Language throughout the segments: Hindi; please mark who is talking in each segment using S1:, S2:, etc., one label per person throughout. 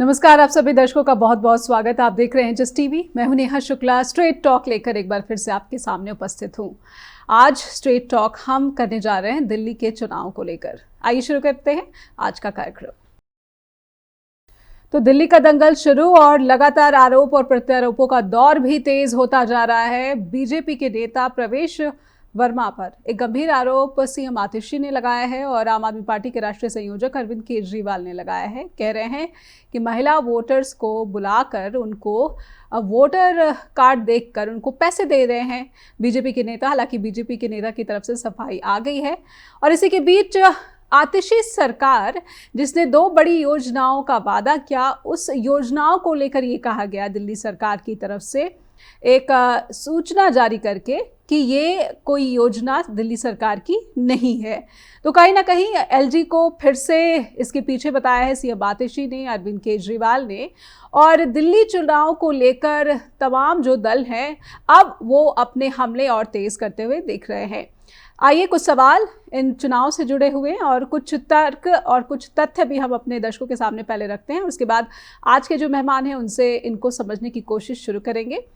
S1: नमस्कार, आप सभी दर्शकों का बहुत बहुत स्वागत। आप देख रहे हैं जस्ट टीवी। मैं हूं नेहा शुक्ला। स्ट्रेट टॉक लेकर एक बार फिर से आपके सामने उपस्थित हूं। आज स्ट्रेट टॉक हम करने जा रहे हैं दिल्ली के चुनाव को लेकर। आइए शुरू करते हैं आज का कार्यक्रम। तो दिल्ली का दंगल शुरू और लगातार आरोप और प्रत्यारोपों का दौर भी तेज होता जा रहा है। बीजेपी के नेता प्रवेश वर्मा पर एक गंभीर आरोप सीएम आतिशी ने लगाया है और आम आदमी पार्टी के राष्ट्रीय संयोजक अरविंद केजरीवाल ने लगाया है। कह रहे हैं कि महिला वोटर्स को बुलाकर उनको वोटर कार्ड देखकर उनको पैसे दे रहे हैं बीजेपी के नेता। हालांकि बीजेपी के नेता की तरफ से सफाई आ गई है। और इसी के बीच आतिशी सरकार जिसने 2 बड़ी योजनाओं का वादा किया, उस योजनाओं को लेकर ये कहा गया दिल्ली सरकार की तरफ से एक सूचना जारी करके कि ये कोई योजना दिल्ली सरकार की नहीं है। तो कहीं ना कहीं एलजी को फिर से इसके पीछे बताया है सीएम आतिशी ने, अरविंद केजरीवाल ने। और दिल्ली चुनाव को लेकर तमाम जो दल हैं अब वो अपने हमले और तेज करते हुए दिख रहे हैं। आइए कुछ सवाल इन चुनाव से जुड़े हुए और कुछ तर्क और कुछ तथ्य भी हम अपने दर्शकों के सामने पहले रखते हैं। उसके बाद आज के जो मेहमान हैं उनसे इनको समझने की कोशिश शुरू करेंगे।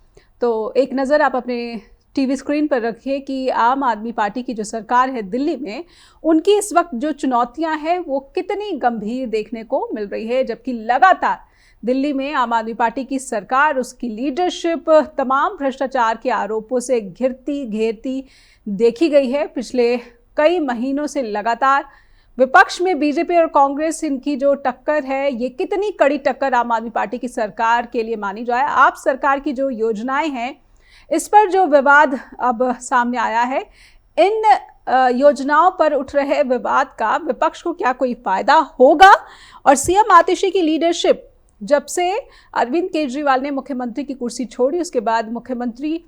S1: तो एक नज़र आप अपने टीवी स्क्रीन पर रखिए कि आम आदमी पार्टी की जो सरकार है दिल्ली में, उनकी इस वक्त जो चुनौतियां हैं वो कितनी गंभीर देखने को मिल रही है। जबकि लगातार दिल्ली में आम आदमी पार्टी की सरकार, उसकी लीडरशिप तमाम भ्रष्टाचार के आरोपों से घेरती देखी गई है। पिछले कई महीनों से लगातार विपक्ष में बीजेपी और कांग्रेस, इनकी जो टक्कर है, ये कितनी कड़ी टक्कर आम आदमी पार्टी की सरकार के लिए मानी जाए। आप सरकार की जो योजनाएं हैं, इस पर जो विवाद अब सामने आया है, इन योजनाओं पर उठ रहे विवाद का विपक्ष को क्या कोई फायदा होगा? और सीएम आतिशी की लीडरशिप, जब से अरविंद केजरीवाल ने मुख्यमंत्री की कुर्सी छोड़ी, उसके बाद मुख्यमंत्री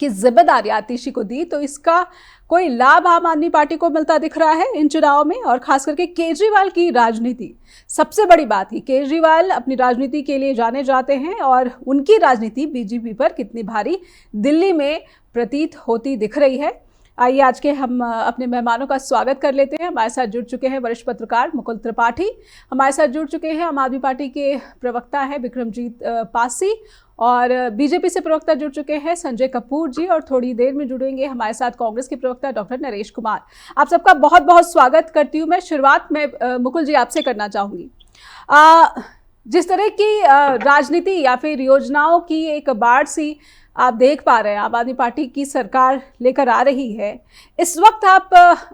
S1: की जिम्मेदारी आतिशी को दी, तो इसका कोई लाभ आम आदमी पार्टी को मिलता दिख रहा है इन चुनाव में? और खास करके केजरीवाल की राजनीति, सबसे बड़ी बात है केजरीवाल अपनी राजनीति के लिए जाने जाते हैं और उनकी राजनीति बीजेपी पर कितनी भारी दिल्ली में प्रतीत होती दिख रही है। आइए आज के हम अपने मेहमानों का स्वागत कर लेते हैं। हमारे साथ जुड़ चुके हैं वरिष्ठ पत्रकार मुकुल त्रिपाठी, हमारे साथ जुड़ चुके हैं आम आदमी पार्टी के प्रवक्ता हैं विक्रमजीत पासी, और बीजेपी से प्रवक्ता जुड़ चुके हैं संजय कपूर जी, और थोड़ी देर में जुड़ेंगे हमारे साथ कांग्रेस के प्रवक्ता डॉक्टर नरेश कुमार। आप सबका बहुत बहुत स्वागत करती हूँ। मैं शुरुआत में मुकुल जी आपसे करना चाहूँगी। जिस तरह की राजनीति या फिर योजनाओं की एक बाढ़ सी आप देख पा रहे हैं आम आदमी पार्टी की सरकार लेकर आ रही है, इस वक्त आप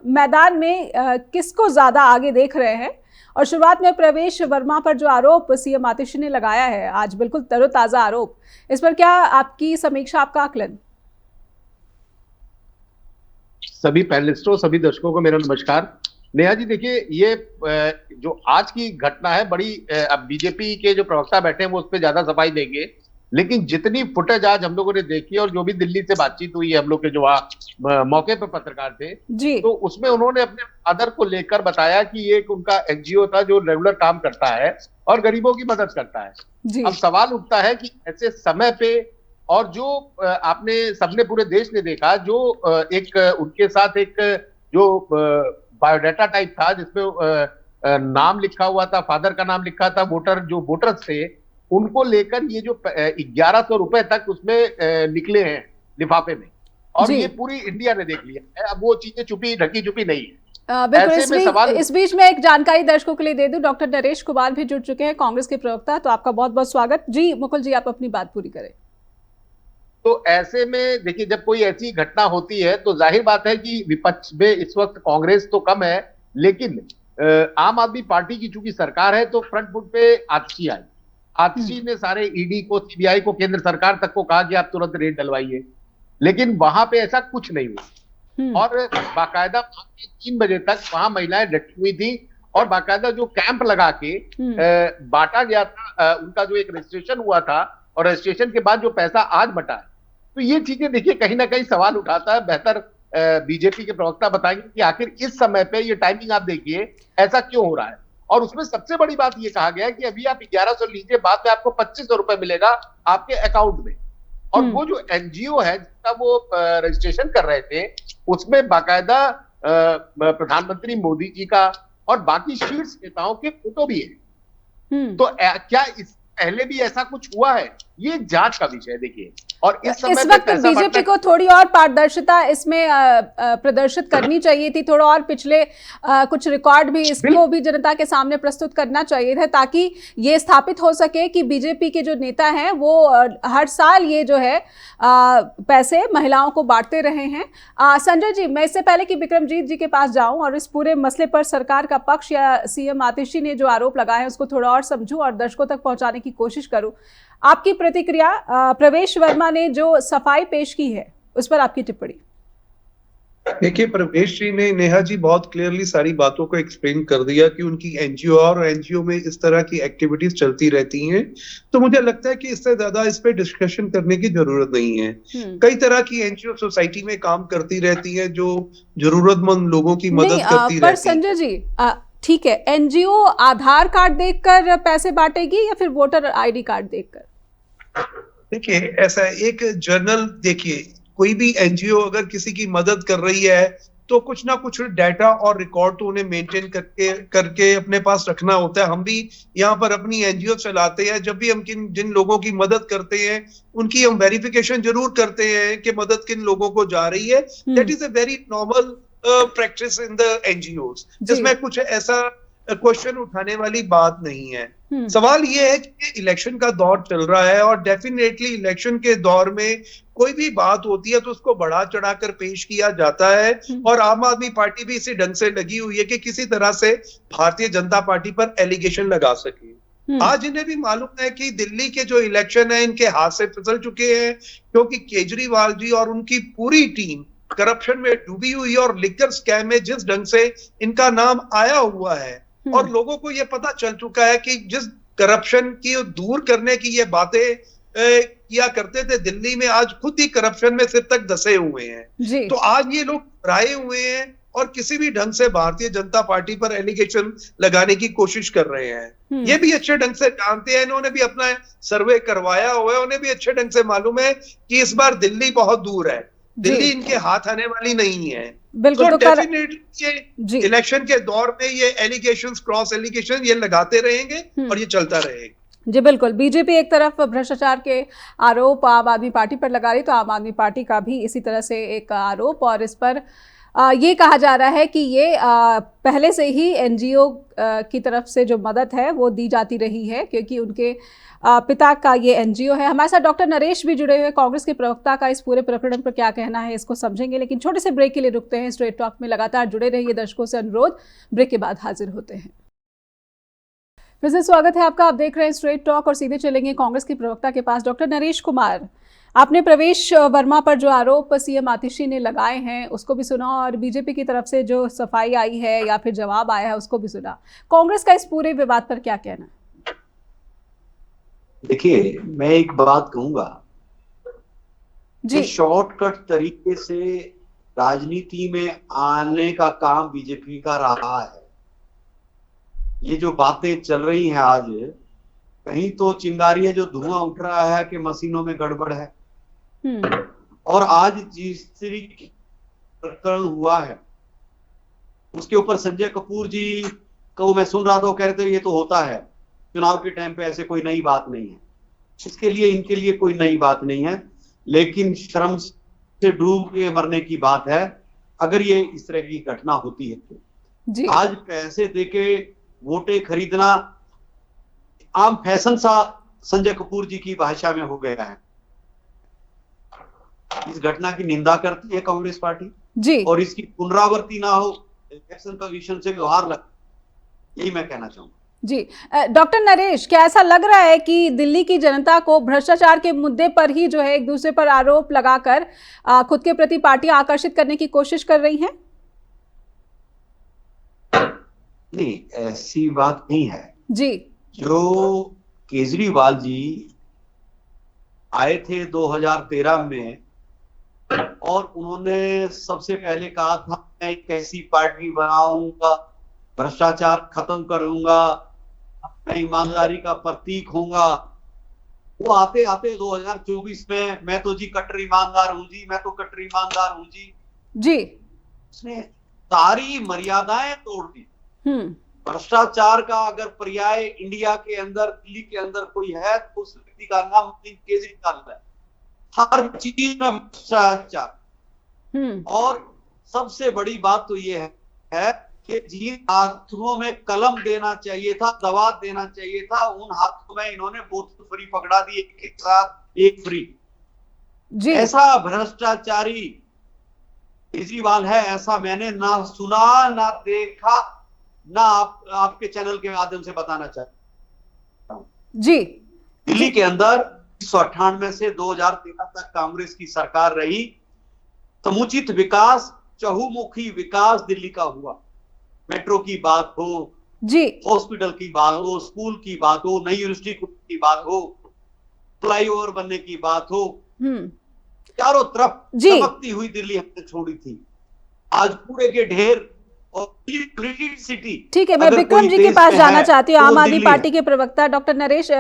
S1: मैदान में किसको ज़्यादा आगे देख रहे हैं? और शुरुआत में प्रवेश वर्मा पर जो आरोप सीएम आतिशी ने लगाया है, आज बिल्कुल तरोताज़ा आरोप, इस पर क्या आपकी समीक्षा, आपका आकलन?
S2: सभी पैनलिस्टों, सभी दर्शकों को मेरा नमस्कार। नेहा जी, देखिए, ये जो आज की घटना है बड़ी, अब बीजेपी के जो प्रवक्ता बैठे हैं वो उस पर ज्यादा सफाई देंगे, लेकिन जितनी फुटेज आज हम लोगों ने देखी और जो भी दिल्ली से बातचीत हुई है हम लोग के जो मौके पर पत्रकार थे
S1: जी,
S2: तो उसमें उन्होंने अपने फादर को लेकर बताया कि ये एक उनका एनजीओ था जो रेगुलर काम करता है और गरीबों की मदद करता है
S1: जी।
S2: अब सवाल उठता है कि ऐसे समय पे, और जो आपने सबने पूरे देश ने देखा, जो एक उनके साथ एक जो बायोडाटा टाइप था जिसमें नाम लिखा हुआ था, फादर का नाम लिखा था, वोटर्स थे, उनको लेकर ये जो 1100 रुपए तक उसमें निकले हैं लिफाफे में, और ये पूरी इंडिया ने देख लिया है। अब वो चीजें ढकी छुपी नहीं है।
S1: बिल्कुल। इस बीच में एक जानकारी दर्शकों के लिए दे दूं, डॉक्टर नरेश कुमार भी जुड़ चुके हैं, कांग्रेस के प्रवक्ता, तो आपका बहुत बहुत स्वागत जी। मुकुल जी, आप अपनी बात पूरी करें।
S2: तो ऐसे में देखिए, जब कोई ऐसी घटना होती है तो जाहिर बात है कि विपक्ष में इस वक्त कांग्रेस तो कम है, लेकिन आम आदमी पार्टी की चूंकि सरकार है तो फ्रंट फुट पे आतिशी आई। आतिशी ने सारे ईडी को, सीबीआई को, केंद्र सरकार तक को कहा कि आप तुरंत रेड डलवाइए, लेकिन वहां पे ऐसा कुछ नहीं हुआ। और बाकायदा 3 बजे तक वहां महिलाएं डटी हुई थी और बाकायदा जो कैंप लगा के बांटा गया था, उनका जो एक रजिस्ट्रेशन हुआ था और रजिस्ट्रेशन के बाद जो पैसा आज बटा है, तो ये चीजें देखिए कहीं ना कहीं सवाल उठाता है। बेहतर बीजेपी के प्रवक्ता बताएंगे कि आखिर इस समय पे ये टाइमिंग आप देखिए ऐसा क्यों हो रहा है। और उसमें सबसे बड़ी बात ये कहा गया है कि अभी आप 1100 लीजिए, बाद में आपको 2500 रुपए मिलेगा आपके अकाउंट में। और वो जो एनजीओ है जिसका वो रजिस्ट्रेशन कर रहे थे, उसमें बाकायदा प्रधानमंत्री मोदी जी का और बाकी शीर्ष नेताओं के फोटो भी है। तो क्या इस पहले भी ऐसा कुछ हुआ है? ये जांच का विषय है देखिए। और इस समय
S1: इस वक्त बीजेपी को थोड़ी और पारदर्शिता इसमें प्रदर्शित करनी चाहिए थी, थोड़ा और पिछले कुछ रिकॉर्ड भी इसको भी जनता के सामने प्रस्तुत करना चाहिए था, ताकि ये स्थापित हो सके कि बीजेपी के जो नेता हैं वो हर साल ये जो है पैसे महिलाओं को बांटते रहे हैं। संजय जी, मैं इससे पहले कि विक्रमजीत जी के पास जाऊं और इस पूरे मसले पर सरकार का पक्ष या सीएम आतिशी ने जो आरोप लगाए हैं उसको थोड़ा और समझूं और दर्शकों तक पहुंचाने की कोशिश करूं, आपकी प्रतिक्रिया प्रवेश वर्मा ने जो सफाई पेश की है उस पर आपकी टिप्पणी।
S3: देखिए, प्रवेश जी ने, नेहा जी बहुत क्लियरली सारी बातों को एक्सप्लेन कर दिया कि उनकी एनजीओ और एनजीओ में इस तरह की एक्टिविटीज चलती रहती हैं। तो मुझे लगता है कि इससे ज्यादा इस पे डिस्कशन करने की जरूरत नहीं है। कई तरह की एनजीओ सोसाइटी में काम करती रहती है जो जरूरतमंद लोगों की मदद करती रहती है।
S1: पर संजय जी, ठीक है, एनजीओ आधार कार्ड देखकर पैसे बांटेगी या फिर वोटर आईडी कार्ड देखकर?
S3: देखिए, ऐसा एक जर्नल, देखिए कोई भी एनजीओ अगर किसी की मदद कर रही है तो कुछ ना कुछ डाटा और रिकॉर्ड तो उन्हें मेंटेन करके अपने पास रखना होता है। हम भी यहाँ पर अपनी एनजीओ चलाते हैं, जब भी हम जिन लोगों की मदद करते हैं उनकी हम वेरिफिकेशन जरूर करते हैं कि मदद किन लोगों को जा रही है। That is a very normal practice in the NGOs, जिसमें कुछ ऐसा क्वेश्चन उठाने वाली बात नहीं है। सवाल ये है कि इलेक्शन का दौर चल रहा है और डेफिनेटली इलेक्शन के दौर में कोई भी बात होती है तो उसको बढ़ा चढ़ाकर पेश किया जाता है, और आम आदमी पार्टी भी इसी ढंग से लगी हुई है कि किसी तरह से भारतीय जनता पार्टी पर एलिगेशन लगा सके। आज इन्हें भी मालूम है कि दिल्ली के जो इलेक्शन है इनके हाथ से फिसल चुके हैं, क्योंकि केजरीवाल जी और उनकी पूरी टीम करप्शन में डूबी हुई है और लिकर स्कैम में जिस ढंग से इनका नाम आया हुआ है, और लोगों को यह पता चल चुका है कि जिस करप्शन की दूर करने की ये बातें किया करते थे दिल्ली में, आज खुद ही करप्शन में सिर तक धसे हुए हैं। तो आज ये लोग घबराए हुए हैं और किसी भी ढंग से भारतीय जनता पार्टी पर एलिगेशन लगाने की कोशिश कर रहे हैं। ये भी अच्छे ढंग से जानते हैं, इन्होंने भी अपना सर्वे करवाया हुआ है, उन्हें भी अच्छे ढंग से मालूम है कि इस बार दिल्ली बहुत दूर है, दिल्ली इनके हाथ आने वाली नहीं है।
S1: बिल्कुल,
S3: तो डेफिनेटली ये इलेक्शन के दौर में ये एलिगेशंस, क्रॉस एलिगेशन ये लगाते रहेंगे और ये चलता रहेगा।
S1: जी बिल्कुल, बीजेपी एक तरफ भ्रष्टाचार के आरोप आम आदमी पार्टी पर लगा रही, तो आम आदमी पार्टी का भी इसी तरह से एक आरोप, और इस पर ये कहा जा रहा है कि ये पहले से ही एनजीओ की तरफ से जो मदद है वो दी जाती रही है, क्योंकि उनके पिता का ये एनजीओ है। हमारे साथ डॉक्टर नरेश भी जुड़े हुए, कांग्रेस के प्रवक्ता का इस पूरे प्रकरण पर क्या कहना है इसको समझेंगे, लेकिन छोटे से ब्रेक के लिए रुकते हैं। स्ट्रेट टॉक में लगातार जुड़े रहिए, दर्शकों से अनुरोध, ब्रेक के बाद हाजिर होते हैं। फिर से स्वागत है आपका, आप देख रहे हैं स्ट्रेट टॉक और सीधे चलेंगे कांग्रेस के प्रवक्ता के पास। डॉक्टर नरेश कुमार, आपने प्रवेश वर्मा पर जो आरोप सीएम आतिशी ने लगाए हैं उसको भी सुना, और बीजेपी की तरफ से जो सफाई आई है या फिर जवाब आया है उसको भी सुना। कांग्रेस का इस पूरे विवाद पर क्या कहना है?
S4: देखिए, मैं एक बात कहूंगा जी, शॉर्टकट तरीके से राजनीति में आने का काम बीजेपी का रहा है। ये जो बातें चल रही हैं आज, कहीं तो चिंगारी है जो धुआं उठ रहा है कि मशीनों में गड़बड़ है, और आज जिस तरीके प्रकरण हुआ है उसके ऊपर संजय कपूर जी को मैं सुन रहा था, कह रहे थे ये तो होता है चुनाव के टाइम पे, ऐसे कोई नई बात नहीं है, इसके लिए इनके लिए कोई नई बात नहीं है, लेकिन शर्म से डूब के मरने की बात है अगर ये इस तरह की घटना होती है तो। आज पैसे देके वोटें खरीदना आम फैशन सा संजय कपूर जी की भाषा में हो गया है। इस घटना की निंदा करती है कांग्रेस पार्टी जी, और इसकी पुनरावृत्ति ना हो, इलेक्शन कमीशन से व्यवहार लग, यही मैं कहना चाहूंगा
S1: जी। डॉक्टर नरेश, क्या ऐसा लग रहा है कि दिल्ली की जनता को भ्रष्टाचार के मुद्दे पर ही जो है एक दूसरे पर आरोप लगाकर खुद के प्रति पार्टी आकर्षित करने की कोशिश कर रही हैं?
S4: नहीं, ऐसी बात नहीं है
S1: जी। जो
S4: केजरीवाल जी आए थे 2013 में और उन्होंने सबसे पहले कहा था मैं एक ऐसी पार्टी बनाऊंगा, भ्रष्टाचार खत्म करूंगा, मैं ईमानदारी का प्रतीक होऊंगा। वो आते आते 2024 में मैं तो जी कट्टर ईमानदार हूं जी, मैं तो कट्टर ईमानदार हूं जी।
S1: जी,
S4: उसने सारी मर्यादाएं तोड़ दी। भ्रष्टाचार का अगर पर्याय इंडिया के अंदर, दिल्ली के अंदर कोई है तो उस व्यक्ति का नाम केजरीवाल है। हर चीज में भ्रष्टाचार। और सबसे बड़ी बात तो ये है कि जिन हाथों में कलम देना चाहिए था, दवा देना चाहिए था, उन हाथों में इन्होंने बोतल फ्री पकड़ा दी, एक के साथ एक फ्री। जी। ऐसा भ्रष्टाचारी केजरीवाल है, ऐसा मैंने ना सुना ना देखा, ना आपके चैनल के माध्यम से बताना चाहता हूं।
S1: जी।
S4: दिल्ली के अंदर 1998 से 2013 तक कांग्रेस की सरकार रही। समुचित विकास, चहुमुखी विकास दिल्ली का हुआ। मेट्रो की बात हो,
S1: जी,
S4: हॉस्पिटल की बात हो, स्कूल की बात हो, नई यूनिवर्सिटी की बात हो, फ्लाईओवर बनने की बात हो, चारों तरफ चमकती हुई दिल्ली हमने छोड़ी थी। आज कूड़े के ढेर और सिटी।
S1: ठीक है, मैं विक्रम जी के पास जाना चाहती हूँ, आम आदमी पार्टी के प्रवक्ता डॉक्टर नरेश।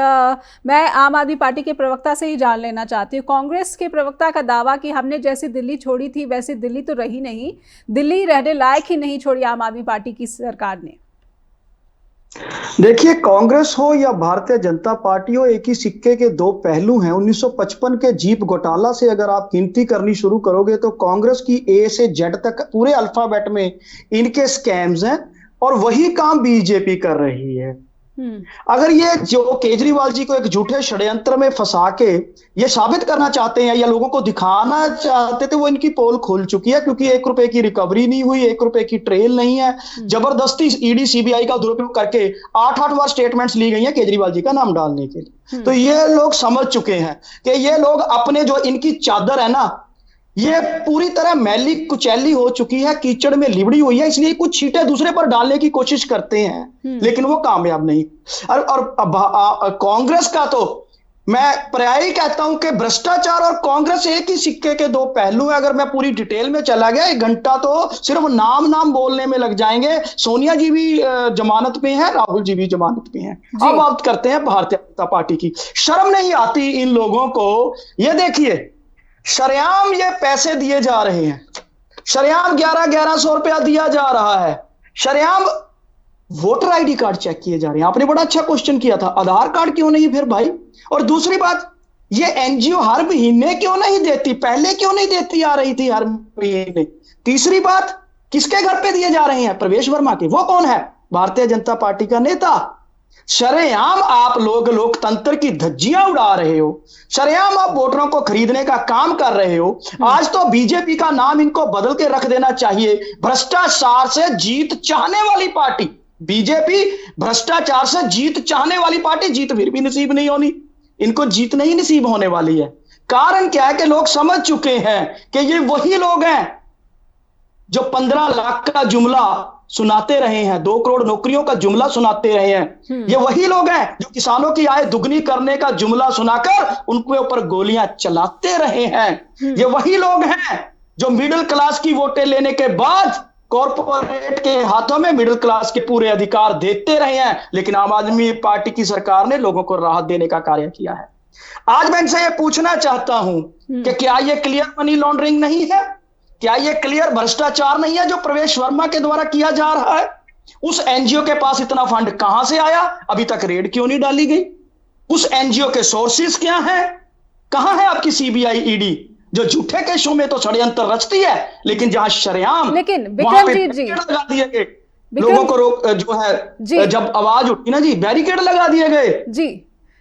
S1: मैं आम आदमी पार्टी के प्रवक्ता से ही जान लेना चाहती हूँ, कांग्रेस के प्रवक्ता का दावा कि हमने जैसी दिल्ली छोड़ी थी वैसी दिल्ली तो रही नहीं, दिल्ली रहने लायक ही नहीं छोड़ी आम आदमी पार्टी की सरकार ने।
S5: देखिए, कांग्रेस हो या भारतीय जनता पार्टी हो, एक ही सिक्के के दो पहलू हैं। 1955 के जीप घोटाला से अगर आप गिनती करनी शुरू करोगे तो कांग्रेस की ए से जेड तक पूरे अल्फाबेट में इनके स्कैम्स हैं, और वही काम बीजेपी कर रही है। अगर ये जो केजरीवाल जी को एक झूठे षड्यंत्र में फंसा के ये साबित करना चाहते हैं या लोगों को दिखाना चाहते थे, वो इनकी पोल खुल चुकी है, क्योंकि 1 रुपए की रिकवरी नहीं हुई, 1 रुपए की ट्रेल नहीं है। जबरदस्ती ईडी सीबीआई का दुरुपयोग करके 8-8 बार स्टेटमेंट्स ली गई हैं केजरीवाल जी का नाम डालने के लिए। तो ये लोग समझ चुके हैं कि ये लोग अपने, जो इनकी चादर है ना, ये पूरी तरह मैली कुचैली हो चुकी है, कीचड़ में लिबड़ी हुई है, इसलिए कुछ छींटे दूसरे पर डालने की कोशिश करते हैं, लेकिन वो कामयाब नहीं। और कांग्रेस का तो मैं प्राय कहता हूं कि भ्रष्टाचार और कांग्रेस एक ही सिक्के के दो पहलू है। अगर मैं पूरी डिटेल में चला गया 1 घंटा तो सिर्फ नाम बोलने में लग जाएंगे। सोनिया जी भी जमानत पे हैं, राहुल जी भी जमानत पे हैं। अब बात करते हैं भारतीय जनता पार्टी की। शर्म नहीं आती इन लोगों को? ये देखिए, शरेआम ये पैसे दिए जा रहे हैं, शरेआम 1100 रुपया दिया जा रहा है, शरेआम वोटर आईडी कार्ड चेक किए जा रहे हैं। आपने बड़ा अच्छा क्वेश्चन किया था, आधार कार्ड क्यों नहीं फिर भाई? और दूसरी बात, ये एनजीओ हर महीने क्यों नहीं देती? पहले क्यों नहीं देती आ रही थी हर महीने? तीसरी बात, किसके घर पे दिए जा रहे हैं? प्रवेश वर्मा के। वो कौन है? भारतीय जनता पार्टी का नेता। शरेआम आप लोग लोकतंत्र की धज्जियां उड़ा रहे हो, शरेआम आप वोटरों को खरीदने का काम कर रहे हो। आज तो बीजेपी का नाम इनको बदल के रख देना चाहिए, भ्रष्टाचार से जीत चाहने वाली पार्टी। बीजेपी भ्रष्टाचार से जीत चाहने वाली पार्टी, जीत फिर भी नसीब नहीं होनी, इनको जीत नहीं नसीब होने वाली है। कारण क्या है कि लोग समझ चुके हैं कि ये वही लोग हैं जो 15 लाख का जुमला सुनाते रहे हैं, 2 करोड़ नौकरियों का जुमला सुनाते रहे हैं। ये वही लोग हैं जो किसानों की आय दुगनी करने का जुमला सुनाकर उनके ऊपर गोलियां चलाते रहे हैं। ये वही लोग हैं जो मिडिल क्लास की वोटें लेने के बाद कॉर्पोरेट के हाथों में मिडिल क्लास के पूरे अधिकार देते रहे हैं, लेकिन आम आदमी पार्टी की सरकार ने लोगों को राहत देने का कार्य किया है। आज मैं इनसे ये पूछना चाहता हूं कि क्या ये क्लियर मनी लॉन्ड्रिंग नहीं है? क्या ये क्लियर भ्रष्टाचार नहीं है जो प्रवेश वर्मा के द्वारा किया जा रहा है? उस एनजीओ के पास इतना फंड कहां से आया? अभी तक रेड क्यों नहीं डाली गई? उस एनजीओ के सोर्सेस क्या हैं? कहां है आपकी सीबीआई ईडी जो झूठे केसों में तो षड्यंत्र रचती है, लेकिन जहां शरेआम,
S1: लेकिन विक्रम जी
S5: लगा दिए गए लोगों को रोक, जो है जब आवाज उठी ना जी, बैरिकेड लगा दिए गए जी।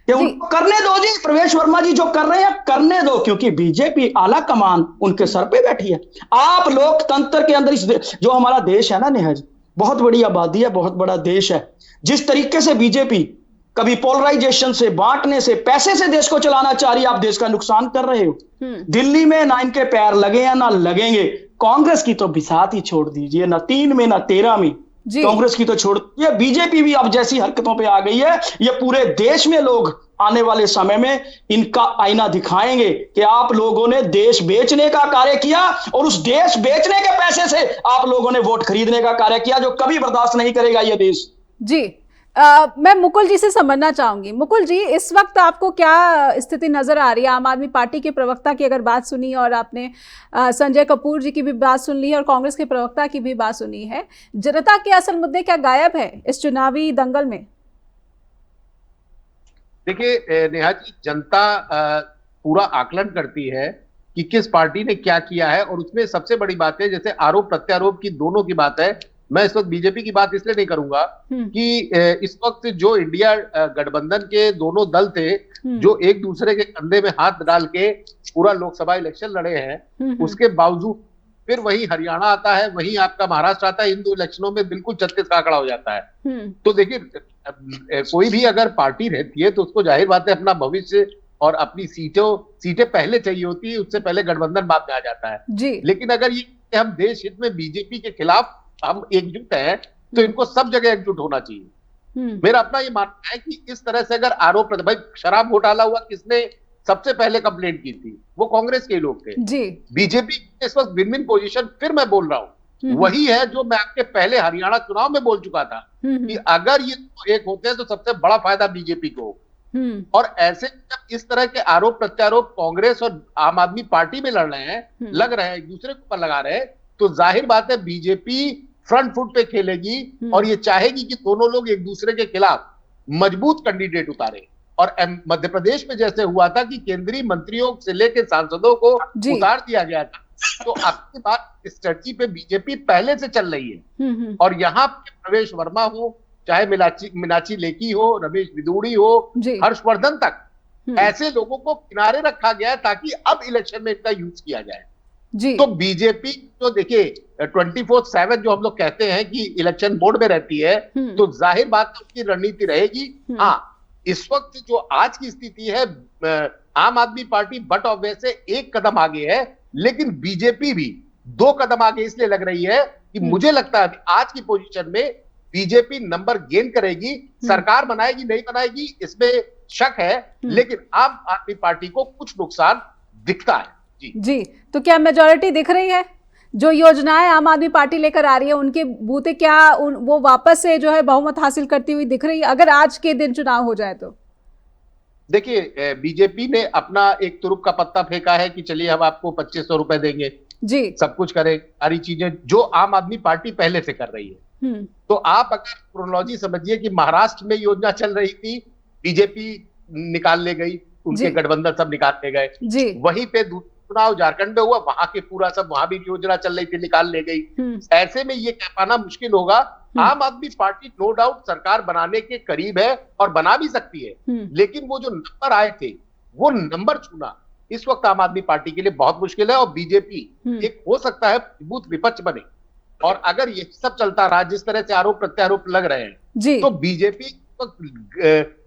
S5: उनको करने दो जी, प्रवेश वर्मा जी जो कर रहे हैं करने दो, क्योंकि बीजेपी आला कमान उनके सर पे बैठी है। आप लोकतंत्र के अंदर इस जो हमारा देश है ना नेहा जी, बहुत बड़ी आबादी है, बहुत बड़ा देश है। जिस तरीके से बीजेपी कभी पोलराइजेशन से, बांटने से, पैसे से देश को चलाना चाह रही है, आप देश का नुकसान कर रहे हो। दिल्ली में ना इनके पैर लगे या ना लगेंगे। कांग्रेस की तो बिसात ही छोड़ दीजिए, ना 3 में ना 13 में, कांग्रेस की तो छोड़ दीजिए। बीजेपी भी अब जैसी हरकतों पे आ गई है, ये पूरे देश में लोग आने वाले समय में इनका आईना दिखाएंगे कि आप लोगों ने देश बेचने का कार्य किया, और उस देश बेचने के पैसे से आप लोगों ने वोट खरीदने का कार्य किया, जो कभी बर्दाश्त नहीं करेगा ये देश।
S1: जी मैं मुकुल जी से समझना चाहूंगी। मुकुल जी, इस वक्त आपको क्या स्थिति नजर आ रही है? आम आदमी पार्टी के प्रवक्ता की अगर बात सुनी और आपने संजय कपूर जी की भी बात सुन ली और कांग्रेस के प्रवक्ता की भी बात सुनी है, जनता के असल मुद्दे क्या गायब है इस चुनावी दंगल में?
S2: देखिए नेहा जी, जनता पूरा आकलन करती है कि किस पार्टी ने क्या किया है, और उसमें सबसे बड़ी बात है, जैसे आरोप प्रत्यारोप की दोनों की बात है। मैं इस वक्त बीजेपी की बात इसलिए नहीं करूंगा कि इस वक्त जो इंडिया गठबंधन के दोनों दल थे जो एक दूसरे के कंधे में हाथ डाल के पूरा लोकसभा इलेक्शन लड़े हैं, उसके बावजूद फिर वही हरियाणा आता है, वही आपका महाराष्ट्र आता है, इन दो इलेक्शनों में बिल्कुल 36 का आंकड़ा हो जाता है। तो देखिए, कोई भी अगर पार्टी रहती है तो उसको जाहिर बात है अपना भविष्य और अपनी सीटें पहले चाहिए होती है, उससे पहले गठबंधन बाद में आ जाता है जी। लेकिन अगर ये हम देश हित में बीजेपी के खिलाफ हम एकजुट हैं तो इनको सब जगह एकजुट होना चाहिए। मेरा अपना ये मानना है कि इस तरह से अगर आरोप, भाई शराब घोटाला हुआ, किसने सबसे पहले कंप्लेंट की थी? वो कांग्रेस के लोग थे जी। बीजेपी इस वक्त विन विन पोजीशन, फिर मैं बोल रहा हूं, वही है जो मैं आपके पहले हरियाणा चुनाव में बोल चुका था कि अगर ये एक होते हैं तो सबसे बड़ा फायदा बीजेपी को। और ऐसे जब इस तरह के आरोप प्रत्यारोप कांग्रेस और आम आदमी पार्टी में लड़ रहे हैं, लग रहे हैं, एक दूसरे के ऊपर लगा रहे हैं, तो जाहिर बात है बीजेपी फ्रंट फुट पे खेलेगी और ये चाहेगी कि दोनों लोग एक दूसरे के खिलाफ मजबूत कैंडिडेट उतारे। और मध्य प्रदेश में जैसे हुआ था कि केंद्रीय मंत्रियों से लेकर सांसदों को उतार दिया गया था, तो आपकी बात स्ट्रेटजी पे बीजेपी पहले से चल रही है। और यहाँ प्रवेश वर्मा हो, चाहे मीनाक्षी लेखी हो, रमेश बिदूड़ी हो, हर्षवर्धन तक, ऐसे लोगों को किनारे रखा गया है ताकि अब इलेक्शन में इनका यूज किया जाए जी। तो बीजेपी तो देखिए 24/7 जो हम लोग कहते हैं कि इलेक्शन बोर्ड में रहती है, तो जाहिर बात है उसकी रणनीति रहेगी। हाँ, इस वक्त जो आज की स्थिति है, आम आदमी पार्टी बट ऑफ वे से एक कदम आगे है, लेकिन बीजेपी भी 2 कदम आगे इसलिए लग रही है कि मुझे लगता है आज की पोजीशन में बीजेपी नंबर गेन करेगी। सरकार बनाएगी नहीं बनाएगी इसमें शक है, लेकिन आम आदमी पार्टी को कुछ नुकसान दिखता है जी।
S1: तो क्या मेजॉरिटी दिख रही है? जो योजनाएं आम आदमी पार्टी लेकर आ रही है उनके बूते क्या वो वापस से जो है बहुमत हासिल करती हुई दिख रही है अगर आज के दिन चुनाव हो जाए तो?
S2: देखिए, बीजेपी ने अपना एक तुरुप का पत्ता फेंका है कि चलिए हम आपको 2500 रुपए देंगे जी, सब कुछ करें, सारी चीजें जो आम आदमी पार्टी पहले से कर रही है। तो आप अगर क्रोनोलॉजी समझिए कि महाराष्ट्र में योजना चल रही थी, बीजेपी निकाल ले गई, उनके गठबंधन सब निकाल ले गए। वहीं पे चुनाव झारखंड में हुआ, वहां के पूरा सब, वहां भी योजना चल रही थी, निकाल ले गई। ऐसे में ये कह पाना मुश्किल होगा। आम आदमी पार्टी नो डाउट सरकार बनाने के करीब है और बना भी सकती है, लेकिन वो जो नंबर आए थे वो नंबर छूना इस वक्त आम आदमी पार्टी के लिए बहुत मुश्किल है। और बीजेपी एक हो सकता है मजबूत विपक्ष बने, और अगर ये सब चलता रहा जिस तरह से आरोप प्रत्यारोप लग रहे हैं तो बीजेपी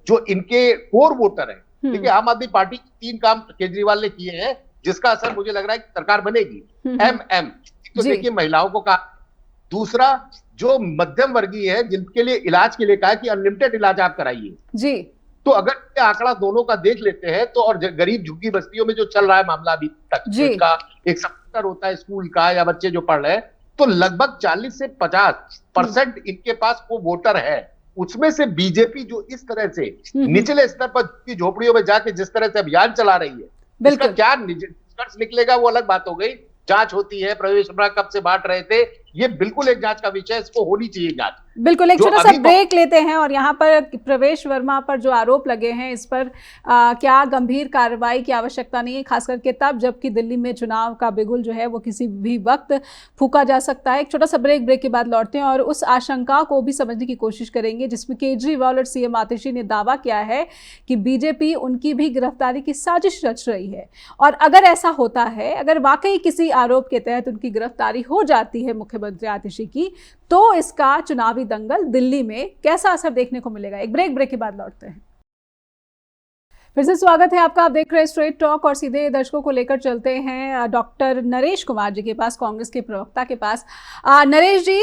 S2: जो इनके कोर वोटर है, देखिए आम आदमी पार्टी 3 काम केजरीवाल ने किए हैं जिसका असर मुझे लग रहा है कि सरकार बनेगी। तो देखिए महिलाओं को कहा, दूसरा जो मध्यम वर्गीय है जिनके लिए इलाज के लिए कहा कि अनलिमिटेड इलाज आप कराइए जी। तो अगर ये आंकड़ा दोनों का देख लेते हैं तो, और गरीब झुग्गी बस्तियों में जो चल रहा है मामला अभी तक, जिसका एक सेक्टर होता है स्कूल का या बच्चे जो पढ़ रहे हैं, तो लगभग 40 से 50% इनके पास वो वोटर है। उसमें से बीजेपी जो इस तरह से निचले स्तर पर झोपड़ियों में जाके जिस तरह से अभियान चला रही है, इसका क्या निष्कर्ष निकलेगा वो अलग बात हो गई। जांच होती है, प्रवेश वर्मा कब से बांट रहे थे, ये बिल्कुल एक जांच का विषय है, इसको होनी चाहिए जांच।
S1: बिल्कुल, एक छोटा सा ब्रेक लेते हैं और यहाँ पर प्रवेश वर्मा पर जो आरोप लगे हैं इस पर क्या गंभीर कार्रवाई की आवश्यकता नहीं है, खास करके तब जबकि दिल्ली में चुनाव का बिगुल जो है वो किसी भी वक्त फूका जा सकता है। एक छोटा सा ब्रेक के बाद लौटते हैं और उस आशंका को भी समझने की कोशिश करेंगे जिसमें केजरीवाल और सीएम आतिशी ने दावा किया है कि बीजेपी उनकी भी गिरफ्तारी की साजिश रच रही है। और अगर ऐसा होता है, अगर वाकई किसी आरोप के तहत उनकी गिरफ्तारी हो जाती है मुख्यमंत्री आतिशी की, तो इसका चुनावी दंगल दिल्ली में कैसा असर देखने को मिलेगा। एक ब्रेक के बाद लौटते हैं। फिर से स्वागत है आपका, आप देख रहे हैं स्ट्रेट टॉक और सीधे दर्शकों को लेकर चलते हैं डॉक्टर नरेश कुमार जी के पास, कांग्रेस के प्रवक्ता के पास। नरेश जी,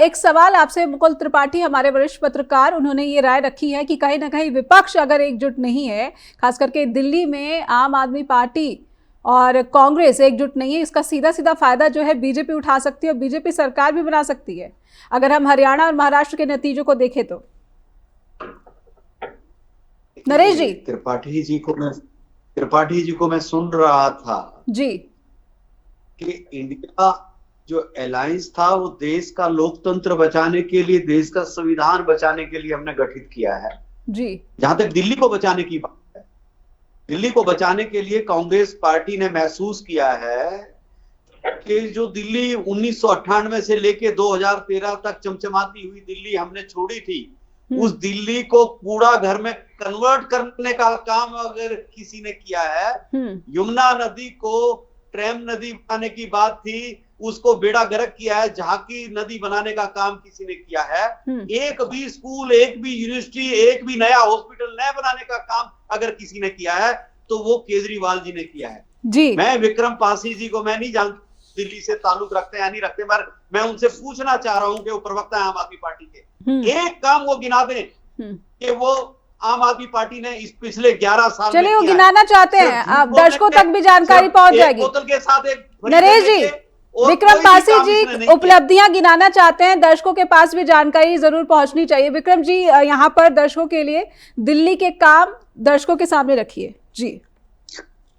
S1: एक सवाल आपसे। मुकुल त्रिपाठी हमारे वरिष्ठ पत्रकार, उन्होंने ये राय रखी है कि कहीं ना कहीं विपक्ष अगर एकजुट नहीं है, खास करके दिल्ली में आम आदमी पार्टी और कांग्रेस एकजुट नहीं है, इसका सीधा सीधा फायदा जो है बीजेपी उठा सकती है और बीजेपी सरकार भी बना सकती है, अगर हम हरियाणा और महाराष्ट्र के नतीजों को देखें तो। नरेश जी,
S4: त्रिपाठी जी को मैं सुन रहा था
S1: जी
S4: कि इंडिया जो अलायंस था वो देश का लोकतंत्र बचाने के लिए, देश का संविधान बचाने के लिए हमने गठित किया है
S1: जी।
S4: जहां तक दिल्ली को बचाने की बात है, दिल्ली को बचाने के लिए कांग्रेस पार्टी ने महसूस किया है कि जो दिल्ली 1998 से लेके 2013 तक चमचमाती हुई दिल्ली हमने छोड़ी थी, उस दिल्ली को कूड़ा घर में कन्वर्ट करने का काम अगर किसी ने किया है, यमुना नदी को ट्रेम नदी बनाने की बात थी, उसको बेड़ा गर्क किया है, झांकी नदी बनाने का काम किसी ने किया है, एक भी स्कूल, एक भी यूनिवर्सिटी, एक भी नया हॉस्पिटल नया बनाने का काम अगर किसी ने किया है तो वो केजरीवाल जी ने किया है
S1: जी।
S4: मैं विक्रम पासी जी को मैं नहीं जानता दिल्ली से ताल्लुक रखते हैं या नहीं रखते, पर मैं उनसे पूछना चाह रहा हूं कि वो प्रवक्ता है आम आदमी पार्टी के, एक काम वो गिना दें कि वो आम आदमी पार्टी ने इस पिछले 11 साल
S1: चलिए वो गिनाना चाहते हैं, आप दर्शकों तक भी जानकारी पहुंच जाएगी।
S4: बोतल के साथ एक
S1: नरेश जी, विक्रम पासी जी उपलब्धियां गिनाना चाहते हैं, दर्शकों के पास भी जानकारी जरूर पहुंचनी चाहिए। विक्रम जी, यहाँ पर दर्शकों के लिए दिल्ली के काम दर्शकों के सामने रखिए जी।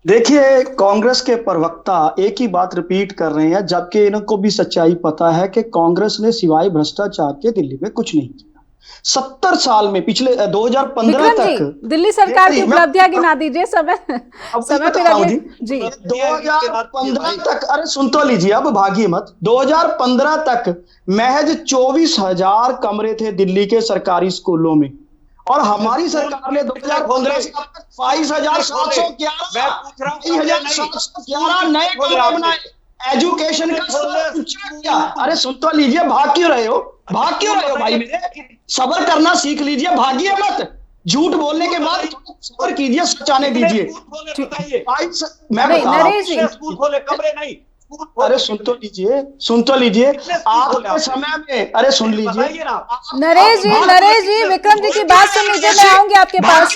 S5: देखिए, कांग्रेस के प्रवक्ता एक ही बात रिपीट कर रहे हैं, जबकि इनको भी सच्चाई पता है कि कांग्रेस ने सिवाय भ्रष्टाचार के दिल्ली में कुछ नहीं किया। 70 साल में, पिछले 2015 तक
S1: दिल्ली सरकार की उपलब्धियां गिना दीजिए, समय पे जी।
S5: 2015 तक, अरे सुन तो लीजिए, अब भागिए मत। 2015 तक महज 24,000 कमरे थे दिल्ली के सरकारी स्कूलों में, और हमारी सरकार ने 2015 से अब तक 22,711 नए कमरे बनाए, एजुकेशन का किया। अरे सुन तो लीजिए, भाग क्यों रहे हो भाई मेरे? सब्र करना सीख लीजिए, भागिए मत। झूठ बोलने के बाद सब्र कीजिए, सचाने दीजिए। मैं
S4: कमरे नहीं,
S5: अरे सुन तो लीजिए आपके समय में, अरे सुन लीजिए
S1: नरेश जी, विक्रम जी की बात सुन लीजिए, मैं आऊंगी आपके पास।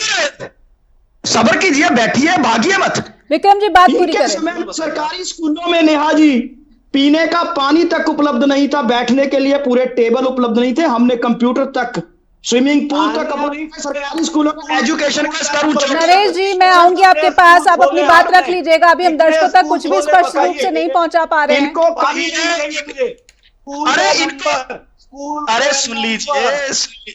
S5: सब्र कीजिए, बैठिए, भागिए मत।
S1: विक्रम जी बात पूरी करें।
S5: समय में सरकारी स्कूलों में नेहा जी पीने का पानी तक उपलब्ध नहीं था, बैठने के लिए पूरे टेबल उपलब्ध नहीं थे, हमने कंप्यूटर तक, स्विमिंग पूल तक सरकारी स्कूलों का एजुकेशन का स्तर ऊंचा।
S1: नरेश जी, मैं आऊंगी आपके पास, आप अपनी बात रख लीजिएगा, अभी हम दर्शकों तक कुछ भी स्पष्ट रूप से नहीं पहुंचा पा रहे हैं।
S5: अरे सुन लीजिए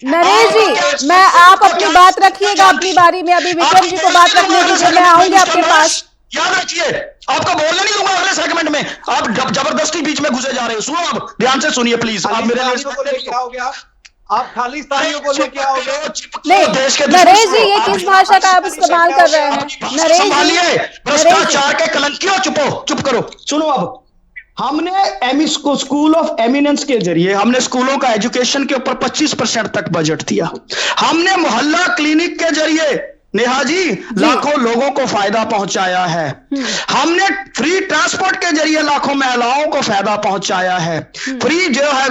S1: नरेश जी, मैं, आप अपनी बात रखिएगा अपनी बारी में, अभी विक्रम जी को बात रखने दीजिए, मैं आऊंगी आपके पास।
S5: याद रखिए, आपको बोलने नहीं दूंगा अगले सेगमेंट में, आप जबरदस्ती बीच में घुसे जा रहे हो। सुनो, आप ध्यान से सुनिए प्लीज। आप मेरे
S4: आप खालिस्तानियों को लेके आओगे?
S1: नहीं नरेश जी, ये किस भाषा का आप इस्तेमाल कर रहे हैं? नरेश जी,
S5: भ्रष्टाचार के कलंकियों, चुप करो। सुनो, अब हमने स्कूल ऑफ एमिनेंस के जरिए हमने स्कूलों का एजुकेशन के ऊपर 25% तक बजट दिया। हमने मोहल्ला क्लिनिक के जरिए नेहा जी लाखों लोगों को फायदा पहुंचाया है। हमने फ्री ट्रांसपोर्ट के जरिए लाखों महिलाओं को फायदा पहुंचाया है। फ्री जो है